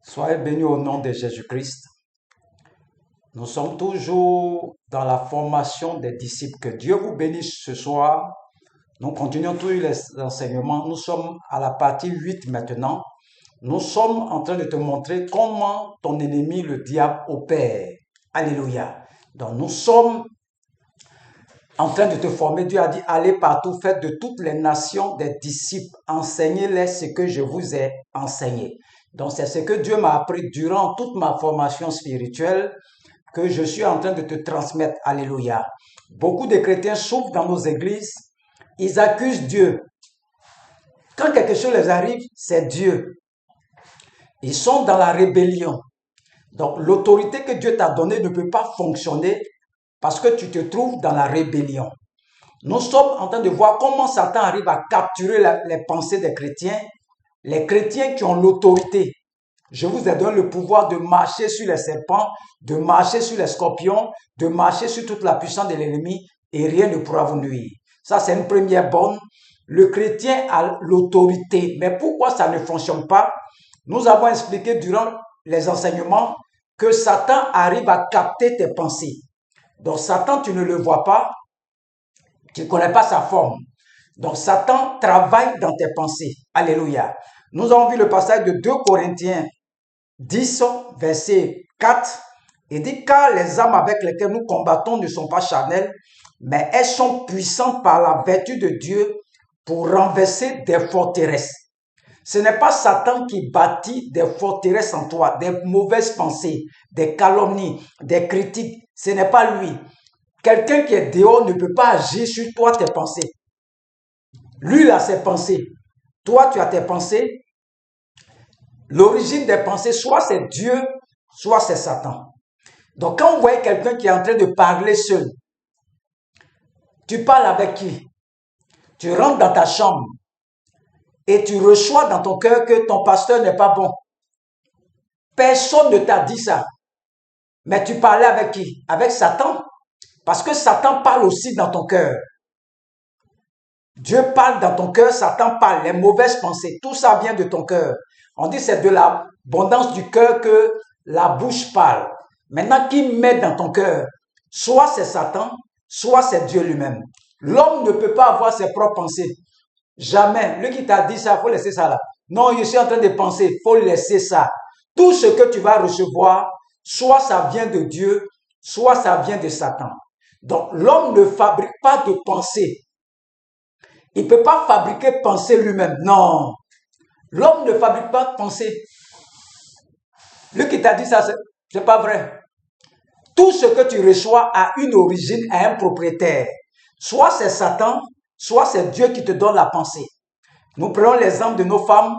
Soyez bénis au nom de Jésus-Christ. Nous sommes toujours dans la formation des disciples. Que Dieu vous bénisse ce soir. Nous continuons tous les enseignements. Nous sommes à la partie 8 maintenant. Nous sommes en train de te montrer comment ton ennemi, le diable, opère. Alléluia. Donc nous sommes en train de te former. Dieu a dit, allez partout, faites de toutes les nations des disciples, enseignez-les ce que je vous ai enseigné. Donc c'est ce que Dieu m'a appris durant toute ma formation spirituelle que je suis en train de te transmettre. Alléluia. Beaucoup de chrétiens souffrent dans nos églises, ils accusent Dieu. Quand quelque chose les arrive, c'est Dieu. Ils sont dans la rébellion. Donc l'autorité que Dieu t'a donnée ne peut pas fonctionner parce que tu te trouves dans la rébellion. Nous sommes en train de voir comment Satan arrive à capturer les pensées des chrétiens, les chrétiens qui ont l'autorité. Je vous ai donné le pouvoir de marcher sur les serpents, de marcher sur les scorpions, de marcher sur toute la puissance de l'ennemi et rien ne pourra vous nuire. Ça, c'est une première bonne. Le chrétien a l'autorité. Mais pourquoi ça ne fonctionne pas? Nous avons expliqué durant les enseignements que Satan arrive à capter tes pensées. Donc Satan, tu ne le vois pas, tu ne connais pas sa forme. Donc Satan travaille dans tes pensées. Alléluia. Nous avons vu le passage de 2 Corinthiens 10, verset 4. Il dit, car les âmes avec lesquelles nous combattons ne sont pas charnelles, mais elles sont puissantes par la vertu de Dieu pour renverser des forteresses. Ce n'est pas Satan qui bâtit des forteresses en toi, des mauvaises pensées, des calomnies, des critiques. Ce n'est pas lui. Quelqu'un qui est dehors ne peut pas agir sur toi, tes pensées. Lui, il a ses pensées. Toi, tu as tes pensées. L'origine des pensées, soit c'est Dieu, soit c'est Satan. Donc, quand vous voyez quelqu'un qui est en train de parler seul, tu parles avec qui? Tu rentres dans ta chambre et tu reçois dans ton cœur que ton pasteur n'est pas bon. Personne ne t'a dit ça. Mais tu parlais avec qui? Avec Satan. Parce que Satan parle aussi dans ton cœur. Dieu parle dans ton cœur, Satan parle. Les mauvaises pensées, tout ça vient de ton cœur. On dit c'est de l'abondance du cœur que la bouche parle. Maintenant, qui met dans ton cœur? Soit c'est Satan, soit c'est Dieu lui-même. L'homme ne peut pas avoir ses propres pensées. Jamais. Lui qui t'a dit ça, il faut laisser ça là. Non, je suis en train de penser, il faut laisser ça. Tout ce que tu vas recevoir, soit ça vient de Dieu, soit ça vient de Satan. Donc, l'homme ne fabrique pas de pensée. Il ne peut pas fabriquer pensée lui-même. Non. L'homme ne fabrique pas de pensée. Lui qui t'a dit ça, c'est pas vrai. Tout ce que tu reçois a une origine, a un propriétaire. Soit c'est Satan, soit c'est Dieu qui te donne la pensée. Nous prenons l'exemple de nos femmes.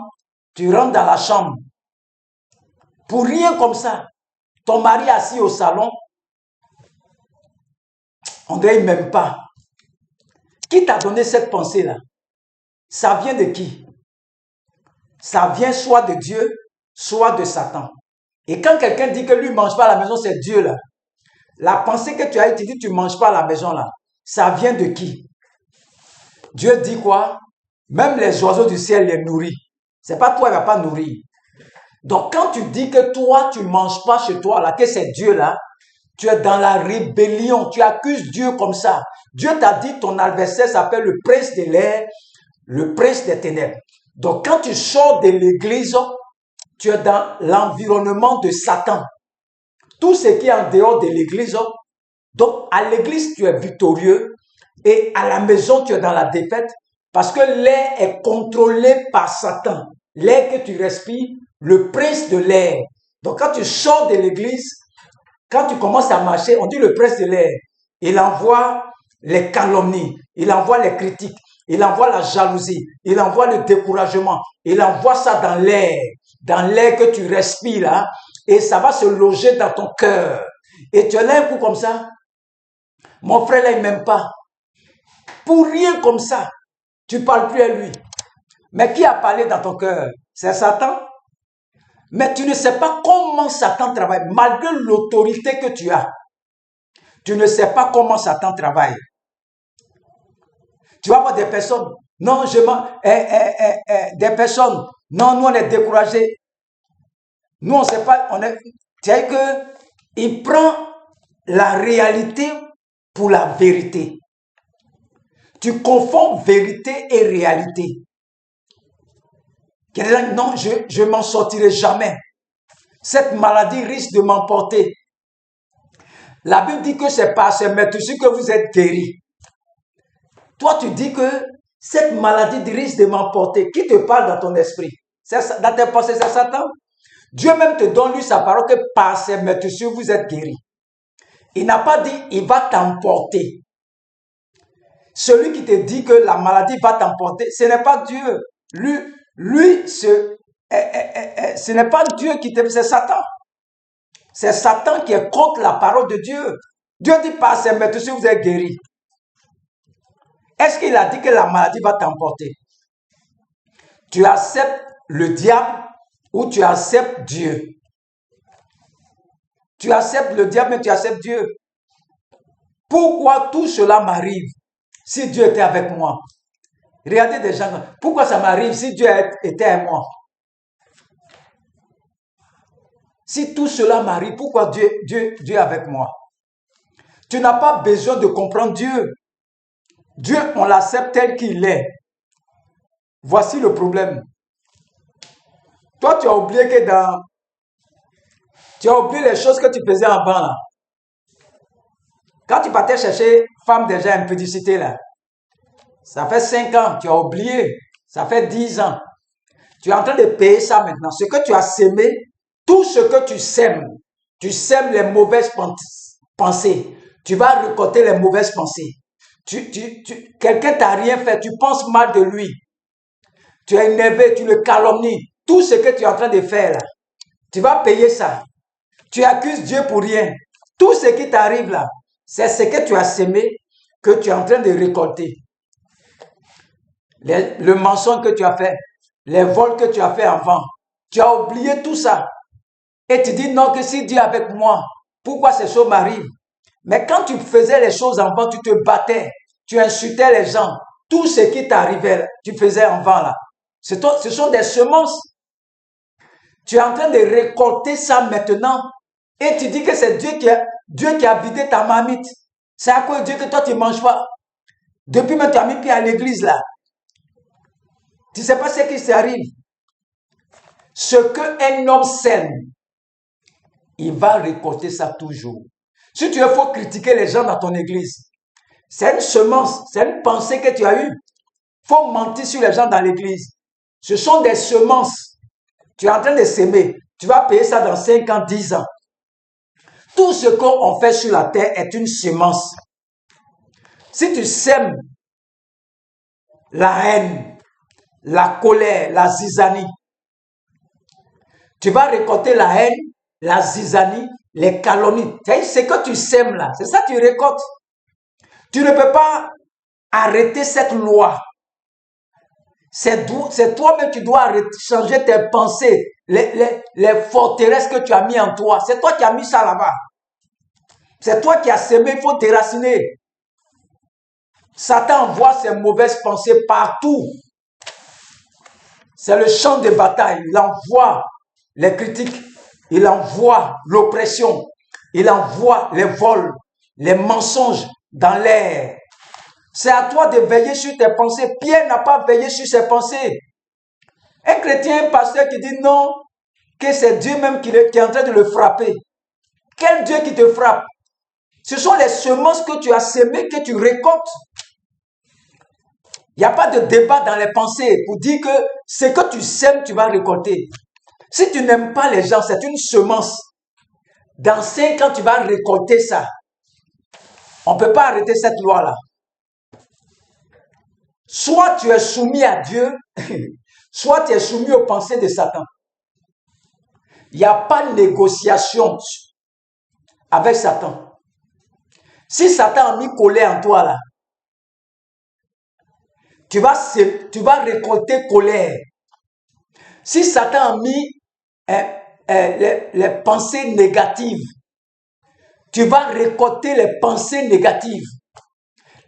Tu rentres dans la chambre. Pour rien comme ça. Ton mari assis au salon, on dirait qu'il ne m'aime pas. Qui t'a donné cette pensée-là? Ça vient de qui? Ça vient soit de Dieu, soit de Satan. Et quand quelqu'un dit que lui ne mange pas à la maison, c'est Dieu là. La pensée que tu as dit, tu ne manges pas à la maison là. Ça vient de qui? Dieu dit quoi? Même les oiseaux du ciel les nourrit. C'est pas toi qui ne vas pas nourrir. Donc quand tu dis que toi, tu ne manges pas chez toi là, que c'est Dieu là, tu es dans la rébellion. Tu accuses Dieu comme ça. Dieu t'a dit ton adversaire s'appelle le prince de l'air, le prince des ténèbres. Donc quand tu sors de l'église, tu es dans l'environnement de Satan. Tout ce qui est en dehors de l'église, donc à l'église tu es victorieux et à la maison tu es dans la défaite parce que l'air est contrôlé par Satan. L'air que tu respires, le prince de l'air. Donc quand tu sors de l'église, quand tu commences à marcher, on dit le prince de l'air. Il envoie les calomnies, il envoie les critiques, il envoie la jalousie, il envoie le découragement, il envoie ça dans l'air que tu respires là, et ça va se loger dans ton cœur. Et tu es là un coup comme ça. Mon frère là, il ne m'aime pas. Pour rien comme ça, tu ne parles plus à lui. Mais qui a parlé dans ton cœur? C'est Satan. Mais tu ne sais pas comment Satan travaille, malgré l'autorité que tu as. Tu ne sais pas comment Satan travaille. Tu vas voir des personnes, non, des personnes, non, nous on est découragés. Nous, on ne sait pas, c'est-à-dire que il prend la réalité pour la vérité. Tu confonds vérité et réalité. Non, je m'en sortirai jamais. Cette maladie risque de m'emporter. La Bible dit que c'est par ces médecins que vous êtes guéris. Toi, tu dis que cette maladie risque de m'emporter. Qui te parle dans ton esprit? Dans tes pensées, c'est Satan. Dieu même te donne lui sa parole que par ces médecins vous êtes guéris. Il n'a pas dit il va t'emporter. Celui qui te dit que la maladie va t'emporter, ce n'est pas Dieu. Ce n'est pas Dieu qui te... C'est Satan. C'est Satan qui est contre la parole de Dieu. Dieu dit par ces médecins vous êtes guéris. Est-ce qu'il a dit que la maladie va t'emporter? Tu acceptes le diable ou tu acceptes Dieu? Tu acceptes le diable mais tu acceptes Dieu. Pourquoi tout cela m'arrive si Dieu était avec moi? Regardez des gens. Pourquoi ça m'arrive si Dieu était avec moi? Si tout cela m'arrive, pourquoi Dieu est avec moi? Tu n'as pas besoin de comprendre Dieu. Dieu, on l'accepte tel qu'il est. Voici le problème. Toi, tu as oublié que tu as oublié les choses que tu faisais avant là. Quand tu partais chercher femme déjà impudicité là, ça fait 5 ans, tu as oublié. Ça fait 10 ans. Tu es en train de payer ça maintenant. Ce que tu as sémé, tout ce que tu sèmes les mauvaises pensées. Tu vas récolter les mauvaises pensées. Quelqu'un t'a rien fait, tu penses mal de lui. Tu es énervé, tu le calomnies. Tout ce que tu es en train de faire là, tu vas payer ça. Tu accuses Dieu pour rien. Tout ce qui t'arrive là, c'est ce que tu as sémé que tu es en train de récolter. Le mensonge que tu as fait, les vols que tu as fait avant, tu as oublié tout ça. Et tu dis non, que si Dieu est avec moi, pourquoi ces choses m'arrivent? Mais quand tu faisais les choses avant, tu te battais, tu insultais les gens. Tout ce qui t'arrivait, tu faisais avant là. Ce sont des semences. Tu es en train de récolter ça maintenant. Et tu dis que c'est Dieu qui a vidé ta marmite. C'est à cause de Dieu que toi tu ne manges pas. Depuis même tu as mis pied à l'église là. Tu ne sais pas ce qui t'arrive. Ce qu'un homme sème, il va récolter ça toujours. Si tu veux, il faut critiquer les gens dans ton église. C'est une semence, c'est une pensée que tu as eue. Il faut mentir sur les gens dans l'église. Ce sont des semences. Tu es en train de s'aimer. Tu vas payer ça dans 5 ans, 10 ans. Tout ce qu'on fait sur la terre est une semence. Si tu sèmes la haine, la colère, la zizanie, tu vas récolter la haine, la zizanie, les calomnies. C'est ce que tu sèmes là. C'est ça que tu récoltes. Tu ne peux pas arrêter cette loi. C'est toi-même qui dois changer tes pensées, les forteresses que tu as mis en toi. C'est toi qui as mis ça là-bas. C'est toi qui as sémé, il faut déraciner. Satan envoie ses mauvaises pensées partout. C'est le champ de bataille. Il envoie les critiques, il envoie l'oppression, il envoie les vols, les mensonges dans l'air. C'est à toi de veiller sur tes pensées. Pierre n'a pas veillé sur ses pensées. Un chrétien, un pasteur qui dit non, que c'est Dieu même qui est en train de le frapper. Quel Dieu qui te frappe? Ce sont les semences que tu as sémées que tu récoltes. Il n'y a pas de débat dans les pensées pour dire que ce que tu sèmes, tu vas récolter. Si tu n'aimes pas les gens, c'est une semence. Dans 5 ans, tu vas récolter ça. On ne peut pas arrêter cette loi-là. Soit tu es soumis à Dieu, soit tu es soumis aux pensées de Satan. Il n'y a pas de négociation avec Satan. Si Satan a mis colère en toi là, tu vas récolter colère. Si Satan a mis les pensées négatives, tu vas récolter les pensées négatives.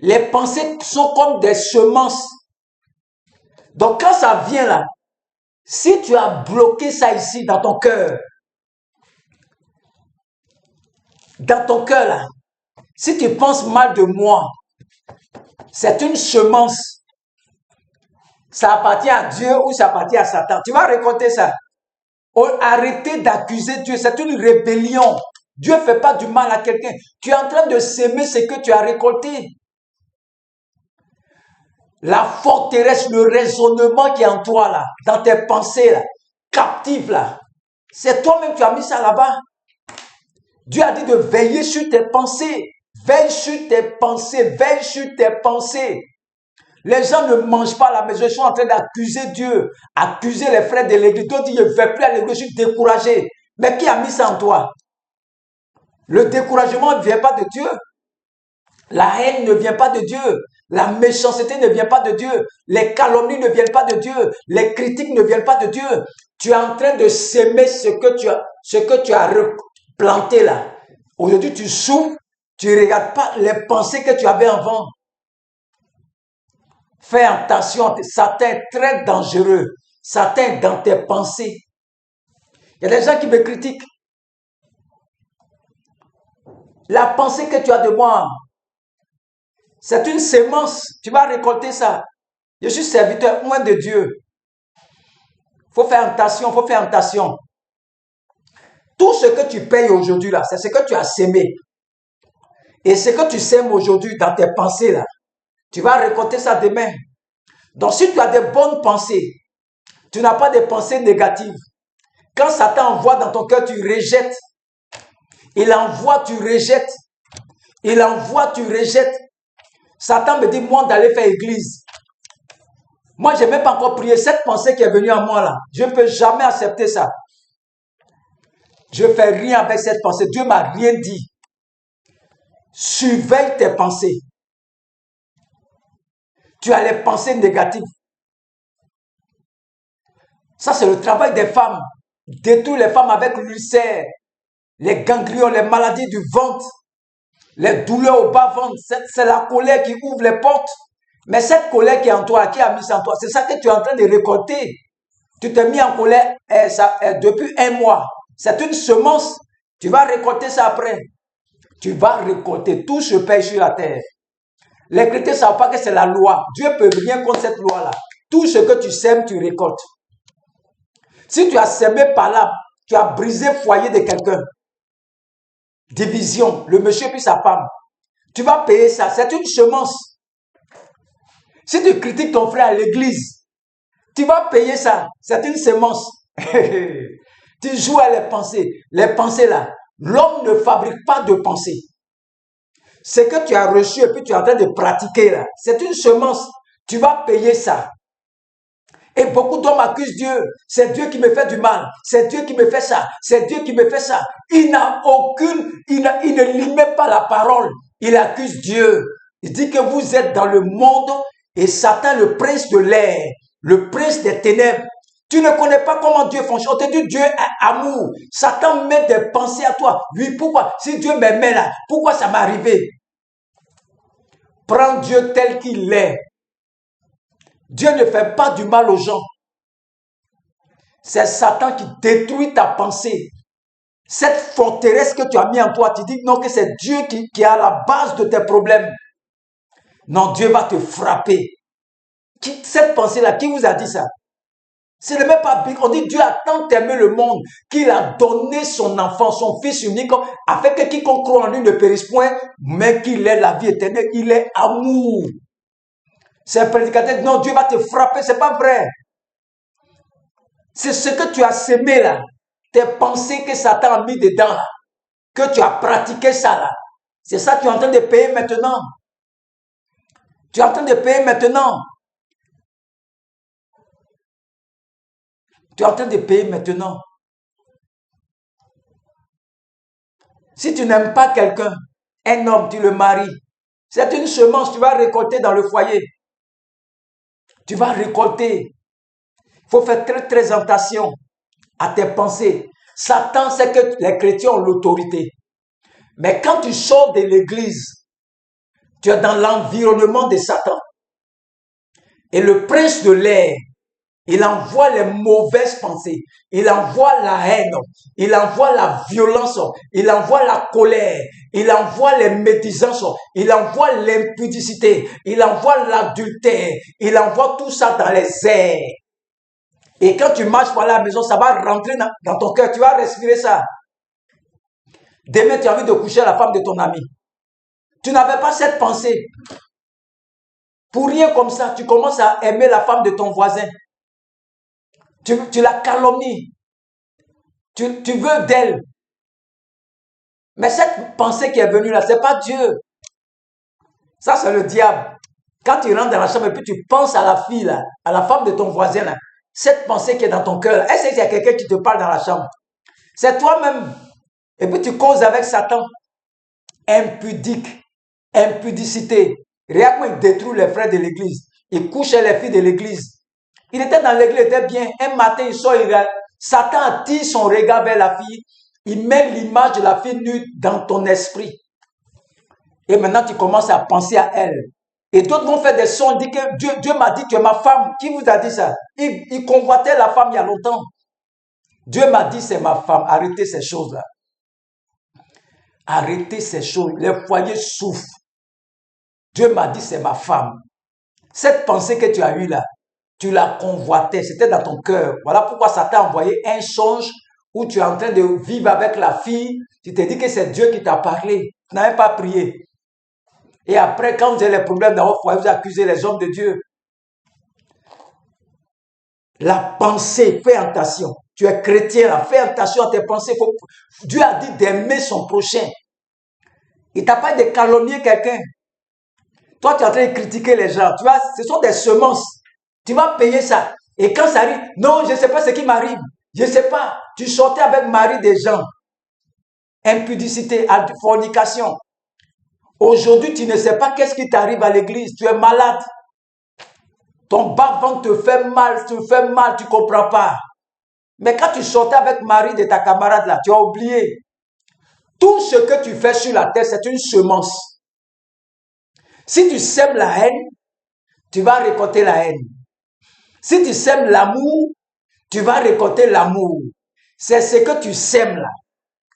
Les pensées sont comme des semences. Donc quand ça vient là, si tu as bloqué ça ici dans ton cœur, dans ton cœur, là, si tu penses mal de moi, c'est une semence. Ça appartient à Dieu ou ça appartient à Satan. Tu vas récolter ça. Arrêtez d'accuser Dieu. C'est une rébellion. Dieu ne fait pas du mal à quelqu'un. Tu es en train de s'aimer ce que tu as récolté. La forteresse, le raisonnement qui est en toi, là, dans tes pensées, là, captive, là, c'est toi-même qui as mis ça là-bas. Dieu a dit de veiller sur tes pensées. Veille sur tes pensées. Veille sur tes pensées. Les gens ne mangent pas à la maison. Ils sont en train d'accuser Dieu. Accuser les frères de l'église. D'autres disent, je ne vais plus à l'église, je suis découragé. Mais qui a mis ça en toi? Le découragement ne vient pas de Dieu. La haine ne vient pas de Dieu. La méchanceté ne vient pas de Dieu. Les calomnies ne viennent pas de Dieu. Les critiques ne viennent pas de Dieu. Tu es en train de s'aimer ce que tu as replanté là. Aujourd'hui, tu souffres. Tu ne regardes pas les pensées que tu avais avant. Fais attention. Satan est très dangereux. Satan est dans tes pensées. Il y a des gens qui me critiquent. La pensée que tu as de moi, c'est une sémence. Tu vas récolter ça. Je suis serviteur loin de Dieu. Il faut faire attention, il faut faire attention. Tout ce que tu payes aujourd'hui, là, c'est ce que tu as sémé. Et ce que tu sèmes aujourd'hui dans tes pensées, là, tu vas récolter ça demain. Donc, si tu as des bonnes pensées, tu n'as pas de pensées négatives. Quand Satan envoie dans ton cœur, tu rejettes. Il envoie, tu rejettes. Il envoie, tu rejettes. Satan me dit, moi, d'aller faire église. Moi, je n'ai même pas encore prié. Cette pensée qui est venue à moi, là, je ne peux jamais accepter ça. Je ne fais rien avec cette pensée. Dieu ne m'a rien dit. Surveille tes pensées. Tu as les pensées négatives. Ça, c'est le travail des femmes. Détruire les femmes avec l'ulcère, les ganglions, les maladies du ventre, les douleurs au bas-ventre. C'est la colère qui ouvre les portes. Mais cette colère qui est en toi, qui a mis ça en toi, c'est ça que tu es en train de récolter. Tu t'es mis en colère depuis 1 mois. C'est une semence. Tu vas récolter ça après. Tu vas récolter. Tout se paye sur la terre. Les chrétiens ne savent pas que c'est la loi. Dieu ne peut rien contre cette loi-là. Tout ce que tu sèmes, tu récoltes. Si tu as sémé par là, tu as brisé le foyer de quelqu'un. Division, le monsieur puis sa femme. Tu vas payer ça. C'est une semence. Si tu critiques ton frère à l'église, tu vas payer ça. C'est une semence. Tu joues à les pensées. Les pensées là. L'homme ne fabrique pas de pensées. Ce que tu as reçu et puis tu es en train de pratiquer là, c'est une semence. Tu vas payer ça. Et beaucoup d'hommes accusent Dieu. C'est Dieu qui me fait du mal. C'est Dieu qui me fait ça. C'est Dieu qui me fait ça. Il ne lit même pas la parole. Il accuse Dieu. Il dit que vous êtes dans le monde et Satan, le prince de l'air, le prince des ténèbres. Tu ne connais pas comment Dieu fonctionne. On te dit Dieu est amour. Satan met des pensées à toi. Oui, pourquoi? Si Dieu m'aimait là, pourquoi ça m'est arrivé? Prends Dieu tel qu'il est. Dieu ne fait pas du mal aux gens. C'est Satan qui détruit ta pensée. Cette forteresse que tu as mis en toi, tu dis non que c'est Dieu qui est à la base de tes problèmes. Non, Dieu va te frapper. Cette pensée-là, qui vous a dit ça? Ce n'est même pas big. On dit Dieu a tant aimé le monde qu'il a donné son enfant, son fils unique, afin que quiconque croit en lui ne périsse point, mais qu'il ait la vie éternelle. Il est amour. C'est un prédicateur. Non, Dieu va te frapper. C'est pas vrai. C'est ce que tu as sémé là. Tes pensées que Satan a mis dedans là. Que tu as pratiqué ça là. C'est ça que tu es en train de payer maintenant. Tu es en train de payer maintenant. Tu es en train de payer maintenant. Si tu n'aimes pas quelqu'un, un homme, tu le maries. C'est une semence, tu vas récolter dans le foyer. Tu vas récolter. Il faut faire très très attention à tes pensées. Satan sait que les chrétiens ont l'autorité. Mais quand tu sors de l'église, tu es dans l'environnement de Satan. Et le prince de l'air Il envoie les mauvaises pensées. Il envoie la haine. Il envoie la violence. Il envoie la colère. Il envoie les médisances. Il envoie l'impudicité. Il envoie l'adultère. Il envoie tout ça dans les airs. Et quand tu marches par la maison, ça va rentrer dans ton cœur. Tu vas respirer ça. Demain, tu as envie de coucher à la femme de ton ami. Tu n'avais pas cette pensée. Pour rien comme ça, tu commences à aimer la femme de ton voisin. Tu la calomnies. Tu veux d'elle. Mais cette pensée qui est venue là, ce n'est pas Dieu. Ça, c'est le diable. Quand tu rentres dans la chambre et puis tu penses à la fille là, à la femme de ton voisin là, cette pensée qui est dans ton cœur, est-ce qu'il y a quelqu'un qui te parle dans la chambre? C'est toi-même. Et puis tu causes avec Satan. Impudique. Impudicité. Regarde comment il détruit les frères de l'église. Il couchait les filles de l'église. Il était dans l'église, il était bien. Un matin, il sort, Satan attire son regard vers la fille. Il met l'image de la fille nue dans ton esprit. Et maintenant, tu commences à penser à elle. Et d'autres vont faire des sons, dire que Dieu m'a dit, tu es ma femme. Qui vous a dit ça? Il convoitait la femme il y a longtemps. Dieu m'a dit, c'est ma femme. Arrêtez ces choses-là. Arrêtez ces choses. Les foyers souffrent. Dieu m'a dit, c'est ma femme. Cette pensée que tu as eue là, tu la convoitais, c'était dans ton cœur. Voilà pourquoi Satan a envoyé un songe où tu es en train de vivre avec la fille. Tu te dis que c'est Dieu qui t'a parlé. Tu n'as même pas prié. Et après, quand vous avez les problèmes dans votre foyer, vous accusez les hommes de Dieu. La pensée, fais attention. Tu es chrétien, là, fais attention à tes pensées. Dieu a dit d'aimer son prochain. Il t'a pas dit de calomnier quelqu'un. Toi, tu es en train de critiquer les gens. Tu vois, ce sont des semences. Tu vas payer ça. Et quand ça arrive, non, je ne sais pas ce qui m'arrive. Je ne sais pas. Tu sortais avec mari des gens. Impudicité, fornication. Aujourd'hui, tu ne sais pas qu'est-ce qui t'arrive à l'église. Tu es malade. Ton bas-ventre te fait mal, tu ne comprends pas. Mais quand tu sortais avec mari de ta camarade là, tu as oublié. Tout ce que tu fais sur la terre, c'est une semence. Si tu sèmes la haine, tu vas récolter la haine. Si tu sèmes l'amour, tu vas récolter l'amour. C'est ce que tu sèmes là,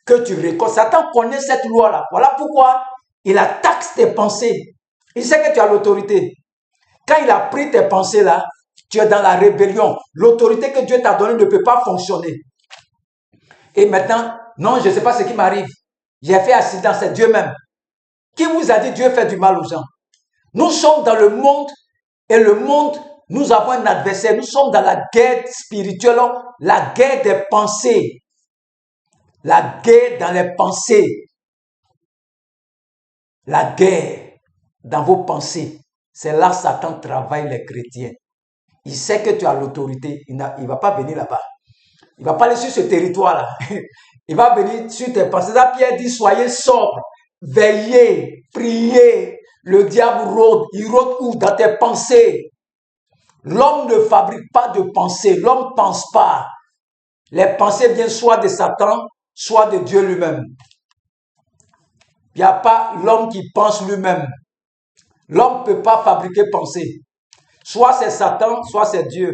que tu récoltes. Satan connaît cette loi-là. Voilà pourquoi il attaque tes pensées. Il sait que tu as l'autorité. Quand il a pris tes pensées là, tu es dans la rébellion. L'autorité que Dieu t'a donnée ne peut pas fonctionner. Et maintenant, non, je ne sais pas ce qui m'arrive. J'ai fait accident, c'est Dieu même. Qui vous a dit Dieu fait du mal aux gens? Nous sommes dans le monde et le monde, nous avons un adversaire. Nous sommes dans la guerre spirituelle, la guerre des pensées. La guerre dans les pensées. La guerre dans vos pensées. C'est là que Satan travaille les chrétiens. Il sait que tu as l'autorité. Il ne va pas venir là-bas. Il ne va pas aller sur ce territoire-là. Il va venir sur tes pensées. Là, Pierre dit, soyez sobres, veillez, priez. Le diable rôde. Il rôde où? Dans tes pensées. L'homme ne fabrique pas de pensées. L'homme ne pense pas. Les pensées viennent soit de Satan, soit de Dieu lui-même. Il n'y a pas l'homme qui pense lui-même. L'homme ne peut pas fabriquer pensée. Soit c'est Satan, soit c'est Dieu.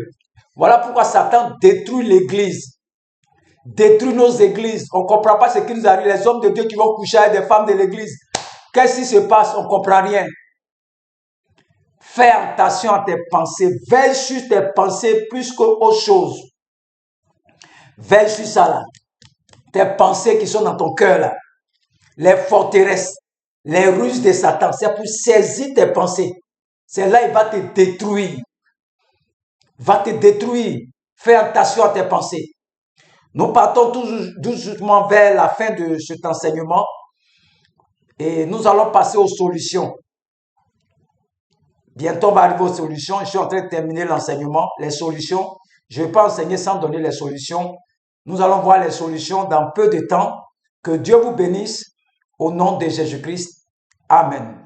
Voilà pourquoi Satan détruit l'église. Détruit nos églises. On ne comprend pas ce qui nous arrive. Les hommes de Dieu qui vont coucher avec des femmes de l'église. Qu'est-ce qui se passe? On ne comprend rien. Fais attention à tes pensées. Veille sur tes pensées plus qu'autre chose. Veille sur ça là. Tes pensées qui sont dans ton cœur là. Les forteresses. Les ruses de Satan. C'est pour saisir tes pensées. C'est là il va te détruire. Va te détruire. Fais attention à tes pensées. Nous partons tout doucement vers la fin de cet enseignement. Et nous allons passer aux solutions. Bientôt, on va arriver aux solutions. Je suis en train de terminer l'enseignement. Les solutions. Je ne vais pas enseigner sans donner les solutions. Nous allons voir les solutions dans peu de temps. Que Dieu vous bénisse au nom de Jésus-Christ. Amen.